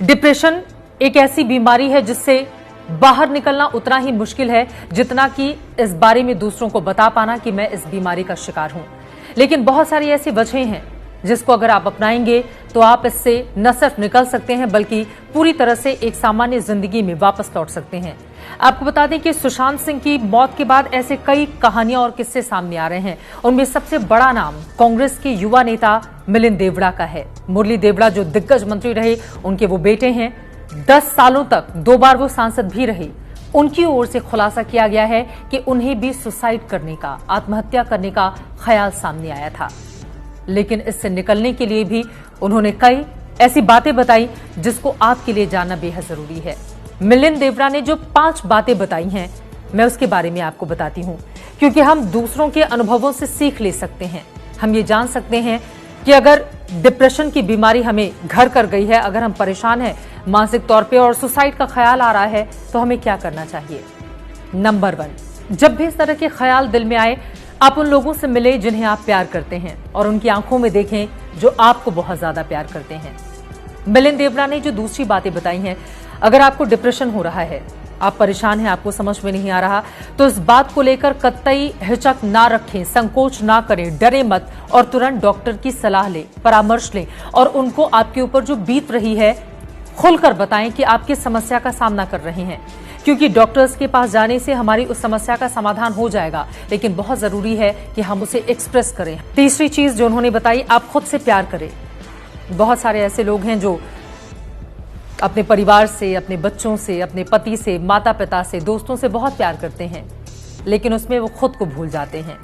Depression एक ऐसी बीमारी है जिससे बाहर निकलना उतना ही मुश्किल है जितना कि इस बारे में दूसरों को बता पाना कि मैं इस बीमारी का शिकार हूं। लेकिन बहुत सारी ऐसी वजहें हैं जिसको अगर आप अपनाएंगे तो आप इससे न सिर्फ निकल सकते हैं बल्कि पूरी तरह से एक सामान्य जिंदगी में वापस लौट सकते हैं। आपको बता दें कि सुशांत सिंह की मौत के बाद ऐसे कई कहानियां और किस्से सामने आ रहे हैं। उनमें सबसे बड़ा नाम कांग्रेस के युवा नेता मिलिंद देवड़ा का है। मुरली देवड़ा जो दिग्गज मंत्री रहे, उनके वो बेटे हैं। 10 सालों तक 2 बार वो सांसद भी रहे। उनकी ओर से खुलासा किया गया है कि उन्हें भी सुसाइड करने का, आत्महत्या करने का ख्याल सामने आया था, लेकिन इससे निकलने के लिए भी उन्होंने कई ऐसी बातें बताई जिसको आपके लिए जानना बेहद जरूरी है। मिलिंद देवड़ा ने जो 5 बातें बताई हैं, मैं उसके बारे में आपको बताती हूं, क्योंकि हम दूसरों के अनुभवों से सीख ले सकते हैं। हम ये जान सकते हैं कि अगर डिप्रेशन की बीमारी हमें घर कर गई है, अगर हम परेशान हैं मानसिक तौर पे और सुसाइड का ख्याल आ रहा है, तो हमें क्या करना चाहिए। नंबर 1, जब भी इस तरह के ख्याल दिल में आए, आप उन लोगों से मिले जिन्हें आप प्यार करते हैं और उनकी आंखों में देखें जो आपको बहुत ज्यादा प्यार करते हैं। मिलिंद देवड़ा ने जो दूसरी बातें बताई हैं, अगर आपको डिप्रेशन हो रहा है, आप परेशान हैं, आपको समझ में नहीं आ रहा, तो इस बात को लेकर कतई हिचक ना रखें, संकोच ना करें, डरे मत और तुरंत डॉक्टर की सलाह लें, परामर्श लें और उनको आपके ऊपर जो बीत रही है खुलकर बताएं कि आप किस समस्या का सामना कर रहे हैं, क्योंकि डॉक्टर्स के पास जाने से हमारी उस समस्या का समाधान हो जाएगा, लेकिन बहुत जरूरी है कि हम उसे एक्सप्रेस करें। तीसरी चीज जो उन्होंने बताई, आप खुद से प्यार करें। बहुत सारे ऐसे लोग हैं जो अपने परिवार से, अपने बच्चों से, अपने पति से, माता पिता से, दोस्तों से बहुत प्यार करते हैं, लेकिन उसमें वो खुद को भूल जाते हैं।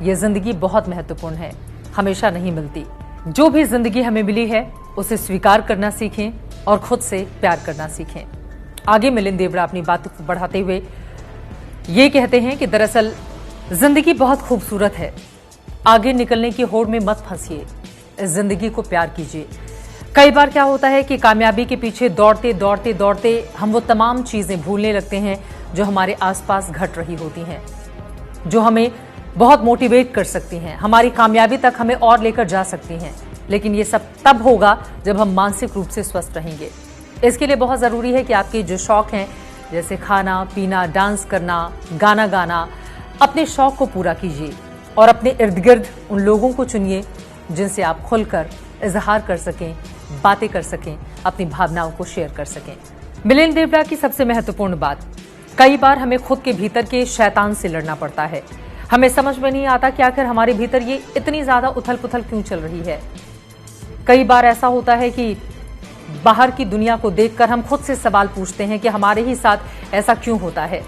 ये जिंदगी बहुत महत्वपूर्ण है, हमेशा नहीं मिलती। जो भी जिंदगी हमें मिली है उसे स्वीकार करना सीखें और खुद से प्यार करना सीखें। आगे मिलिंद देवड़ा अपनी बात को बढ़ाते हुए ये कहते हैं कि दरअसल जिंदगी बहुत खूबसूरत है, आगे निकलने की होड़ में मत फंसिए, इस जिंदगी को प्यार कीजिए। कई बार क्या होता है कि कामयाबी के पीछे दौड़ते दौड़ते दौड़ते हम वो तमाम चीजें भूलने लगते हैं जो हमारे आसपास घट रही होती हैं, जो हमें बहुत मोटिवेट कर सकती हैं, हमारी कामयाबी तक हमें और लेकर जा सकती हैं। लेकिन ये सब तब होगा जब हम मानसिक रूप से स्वस्थ रहेंगे। इसके लिए बहुत जरूरी है कि आपके जो शौक हैं, जैसे खाना पीना, डांस करना, गाना गाना, अपने शौक को पूरा कीजिए और अपने इर्द गिर्द उन लोगों को चुनिए जिनसे आप खुलकर इजहार कर सकें, बातें कर सकें, अपनी भावनाओं को शेयर कर सकें। मिलिंद देवड़ा की सबसे महत्वपूर्ण बात, कई बार हमें खुद के भीतर के शैतान से लड़ना पड़ता है। हमें समझ में नहीं आता कि आखिर हमारे भीतर ये इतनी ज्यादा उथल पुथल क्यों चल रही है। कई बार ऐसा होता है कि बाहर की दुनिया को देखकर हम खुद से सवाल पूछते हैं कि हमारे ही साथ ऐसा क्यों होता है।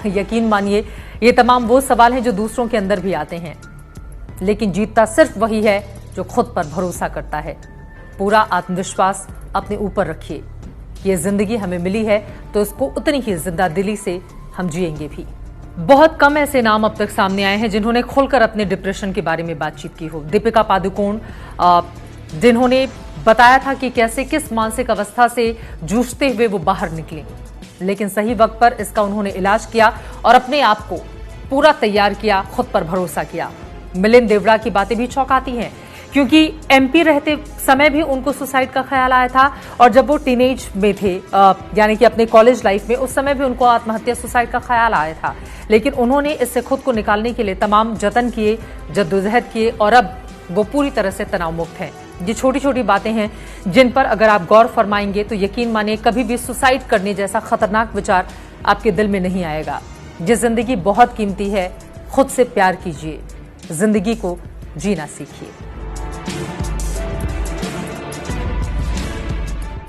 यकीन मानिए, ये तमाम वो सवाल हैं जो दूसरों के अंदर भी आते हैं, लेकिन जीतता सिर्फ वही है जो खुद पर भरोसा करता है। पूरा आत्मविश्वास अपने ऊपर रखिए। ये जिंदगी हमें मिली है तो इसको उतनी ही जिंदा दिली से हम जिएंगे भी। बहुत कम ऐसे नाम अब तक सामने आए हैं जिन्होंने खुलकर अपने डिप्रेशन के बारे में बातचीत की हो। दीपिका पादुकोण, जिन्होंने बताया था कि कैसे किस मानसिक अवस्था से जूझते हुए वो बाहर निकले, लेकिन सही वक्त पर इसका उन्होंने इलाज किया और अपने आप को पूरा तैयार किया, खुद पर भरोसा किया। मिलिंद देवड़ा की बातें भी चौंकाती हैं, क्योंकि एमपी रहते समय भी उनको सुसाइड का ख्याल आया था और जब वो टीनेज में थे, यानी कि अपने कॉलेज लाइफ में, उस समय भी उनको आत्महत्या, सुसाइड का ख्याल आया था, लेकिन उन्होंने इससे खुद को निकालने के लिए तमाम जतन किए, जद्दोजहद किए और अब वो पूरी तरह से तनाव मुक्त है। ये छोटी छोटी बातें हैं जिन पर अगर आप गौर फरमाएंगे तो यकीन मानिए कभी भी सुसाइड करने जैसा खतरनाक विचार आपके दिल में नहीं आएगा। ये जिंदगी बहुत कीमती है, खुद से प्यार कीजिए, जिंदगी को जीना सीखिए।